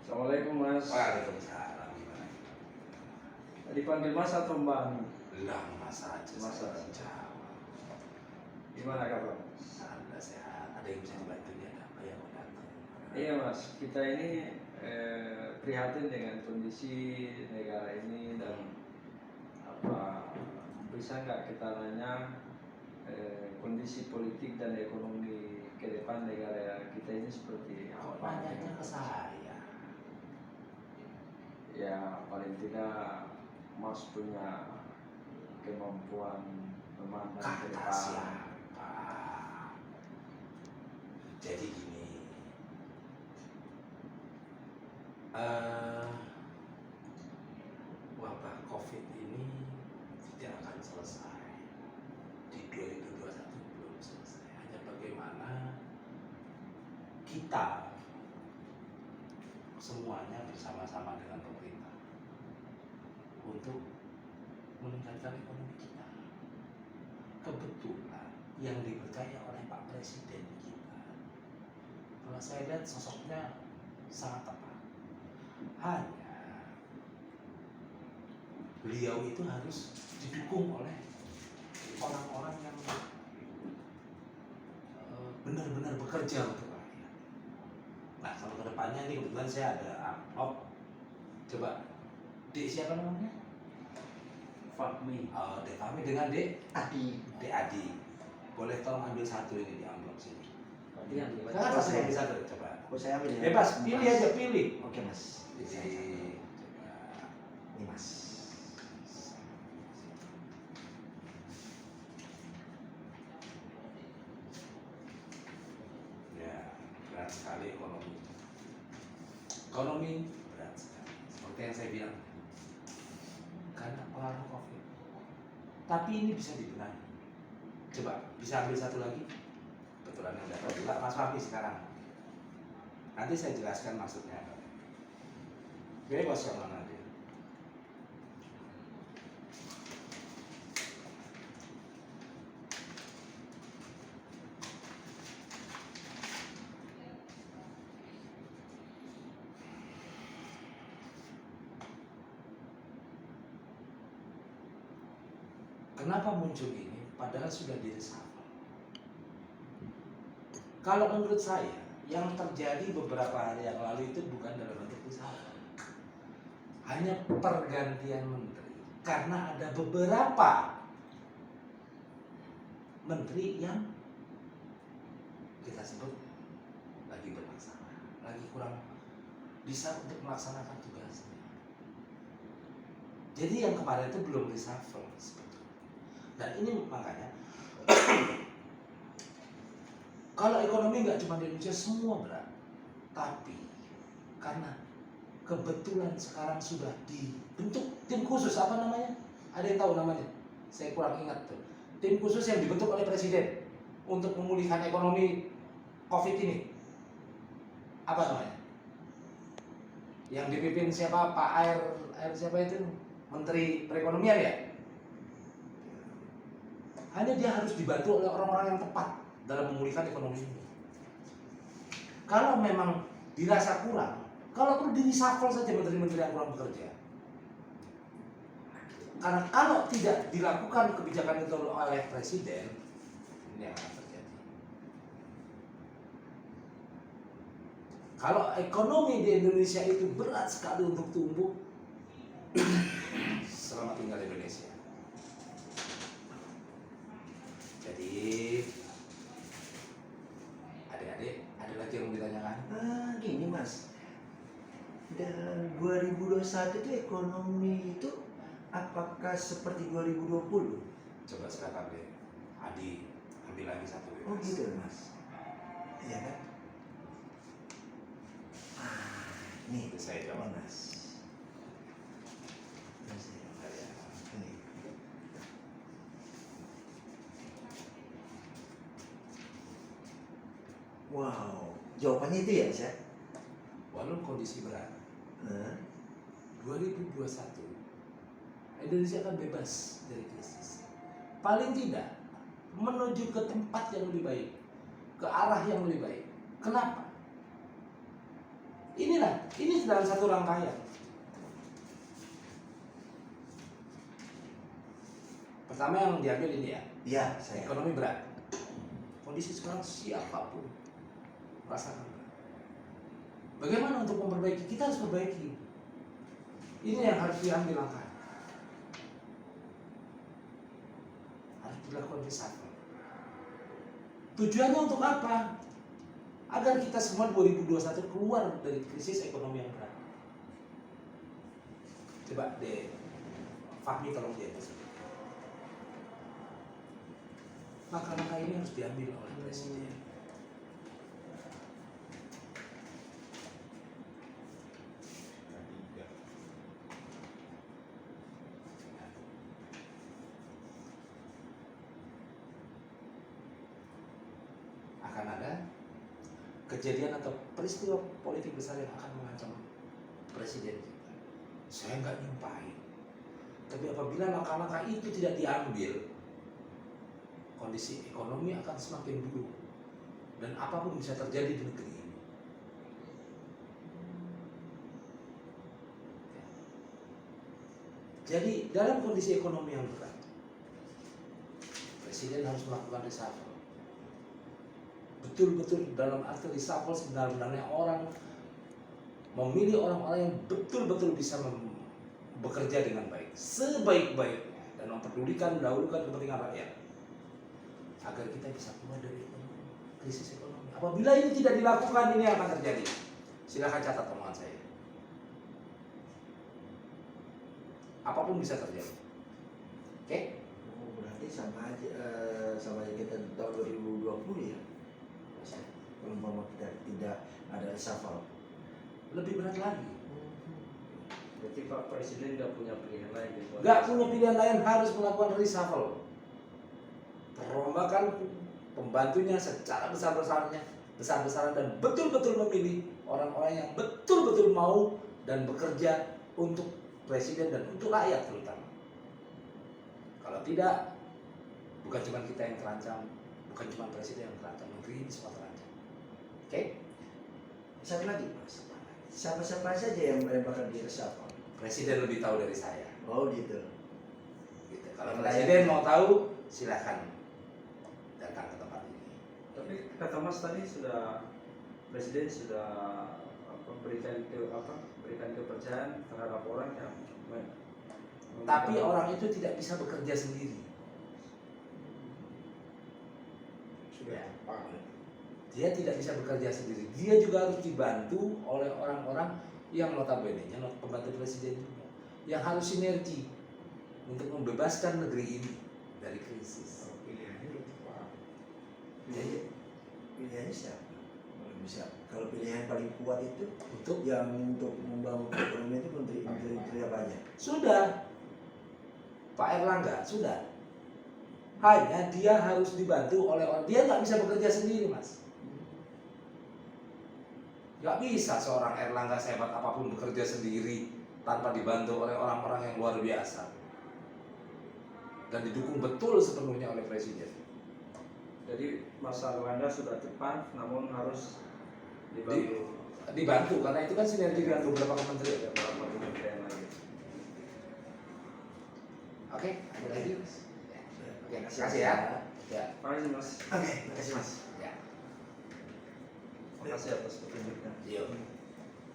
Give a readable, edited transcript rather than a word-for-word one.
Assalamualaikum Mas. Waalaikumsalam. Gimana? Dipanggil Mas atau Mbak Ani? Lah masa aja Masa saya aja. jawab. Gimana kabar? Alhamdulillah sehat. Ada yang bisa dibantu ya? Ada apa yang mau datang? Iya Mas, kita ini prihatin dengan kondisi negara ini dan apa bisa nggak kita nanya kondisi politik dan ekonomi ke depan negara kita ini seperti Kok apa? nanyanya ke saya? Ya paling tidak Mas punya kemampuan memandang ke Kata depan. siapa? Jadi gini, wabah COVID ini tidak akan selesai di 2021, belum selesai. Hanya bagaimana kita semuanya bersama-sama dengan pemerintah untuk meningkatkan ekonomi kita. Kebetulan yang dipercaya oleh Pak Presiden kita, kalau saya lihat sosoknya sangat tepat. Hanya beliau itu harus didukung oleh orang-orang yang benar-benar bekerja untuk rakyat. Nah, kalau kedepannya ini kebetulan saya ada amplop. Coba, Dek siapa namanya? Fahmi. Dek Fahmi dengan Dek Adi. Dek Adi. Boleh tolong ambil satu ini di amplop sini. Iya, Sekarang saya ambil satu, coba. Oh, saya ambil ya. Bebas, pilih aja, pilih. Oke, Mas. Jadi, coba. Ini, Mas. Ya, berat sekali ekonomi. Ekonomi berat sekali. Seperti yang saya bilang, karena pengaruh COVID. Tapi ini bisa dibenahi. Coba, bisa ambil satu lagi? Kebetulan yang dapat juga Mas Fahmi sekarang. Nanti saya jelaskan maksudnya apa. Bebas yang mana dia. Kenapa muncul ini? Padahal sudah di-reshuffle. Kalau menurut saya, yang terjadi beberapa hari yang lalu itu bukan dalam bentuk reshuffle. Hanya pergantian menteri. Karena ada beberapa menteri yang kita sebut lagi bermasalah, lagi kurang bisa untuk melaksanakan tugasnya. Jadi yang kemarin itu belum reshuffle sebetulnya. Dan ini makanya kalau ekonomi nggak cuma di Indonesia semua berat, tapi karena kebetulan sekarang sudah dibentuk tim khusus, apa namanya? Ada yang tahu namanya? Saya kurang ingat tuh. Tim khusus yang dibentuk oleh Presiden untuk memulihkan ekonomi COVID ini. Apa namanya? Yang dipimpin siapa? Pak Air siapa itu? Menteri Perekonomian ya? Hanya dia harus dibantu oleh orang-orang yang tepat dalam memulihkan ekonomi ini. Kalau memang dirasa kurang, kalau perlu di-reshuffle saja menteri-menteri yang kurang bekerja. Karena kalau tidak dilakukan kebijakan itu oleh Presiden, ini yang akan terjadi. Kalau ekonomi di Indonesia itu berat sekali untuk tumbuh, selamat tinggal Indonesia. Jadi, adik-adik, ada lagi yang mau ditanyakan? Gini, Mas. Dan 2021 itu ekonomi itu apakah seperti 2020? Coba sekarang deh, Adi, ambil lagi satu. Oh, gitu, Mas. Iya kan? Nih, Itu saya jawab. Mas. Ini. Wow, jawabannya itu ya, Mas ya? Walau kondisi berat, Nah, 2021 Indonesia akan bebas dari krisis. Paling tidak menuju ke tempat yang lebih baik, ke arah yang lebih baik. Kenapa? ini dalam satu rangkaian. Pertama yang diambil ini ya, Iya, saya. ekonomi berat. Kondisi sekarang siapapun rasakan berat. Bagaimana untuk memperbaiki? Kita harus perbaiki. Ini yang harus diambil langkah. Harus dilakukan reshuffle. Tujuannya untuk apa? Agar kita semua 2021 keluar dari krisis ekonomi yang berat. Coba deh, Fahmi tolong dia. Langkah-langkah ini harus diambil oleh Presiden. Akan ada kejadian atau peristiwa politik besar yang akan mengancam Presiden kita. Saya nggak nyumpahin. Tapi apabila langkah-langkah itu tidak diambil, kondisi ekonomi akan semakin buruk dan apapun bisa terjadi di negeri ini. Jadi dalam kondisi ekonomi yang berat, Presiden harus melakukan reshuffle. Betul-betul dalam arti reshuffle sebenarnya orang memilih orang-orang yang betul-betul bisa bekerja dengan baik, sebaik-baiknya dan memperdulikan, mendahulukan kepentingan rakyat agar kita bisa keluar dari krisis ekonomi. Apabila ini tidak dilakukan, ini akan terjadi. Silakan catat omongan saya. Apapun bisa terjadi. Oke? Oh, berarti sama aja kita tahun 2020 ya. Kalau umpama kita tidak ada reshuffle. Lebih berat lagi. Berarti Pak Presiden nggak punya pilihan lain gitu. Nggak punya pilihan lain, harus melakukan reshuffle. Perombakan pembantunya secara besar-besaran dan betul-betul memilih orang-orang yang betul-betul mau dan bekerja untuk Presiden dan untuk rakyat terutama. Kalau tidak, bukan cuma kita yang terancam, bukan cuma Presiden yang terancam, negeri ini semua terancam. Oke? Satu lagi Mas. Siapa-siapa saja yang bakal di reshuffle? Presiden lebih tahu dari saya. Oh gitu. Gitu. Kalau Presiden mau tahu, silakan datang ke tempat ini. Tapi kata Mas tadi Presiden sudah berikan kepercayaan terhadap orang yang Tapi orang itu tidak bisa bekerja sendiri. sudah tepat. Dia tidak bisa bekerja sendiri. Dia juga harus dibantu oleh orang-orang yang notabene-nya pembantu Presiden juga, yang harus sinergi untuk membebaskan negeri ini dari krisis. Pilihannya udah tepat. Pilihannya siapa? Kalau bisa, kalau pilihan paling kuat itu Untuk untuk membangun ekonomi itu menteri apa aja? sudah Pak Erlangga sudah. Hanya dia harus dibantu oleh orang. Dia nggak bisa bekerja sendiri, Mas. Nggak bisa seorang Erlangga sehebat apapun bekerja sendiri tanpa dibantu oleh orang-orang yang luar biasa dan didukung betul sepenuhnya oleh Presiden. Jadi Mas Erlangga sudah tepat, namun harus Dibantu karena itu kan sinergi dengan beberapa kementerian. ada beberapa kementerian lagi. Oke, ada lagi? Oke, Terima kasih ya. Ya, Terima kasih Mas. Oke, terima kasih Mas. ya. Terima kasih atas petunjuknya. Yuk.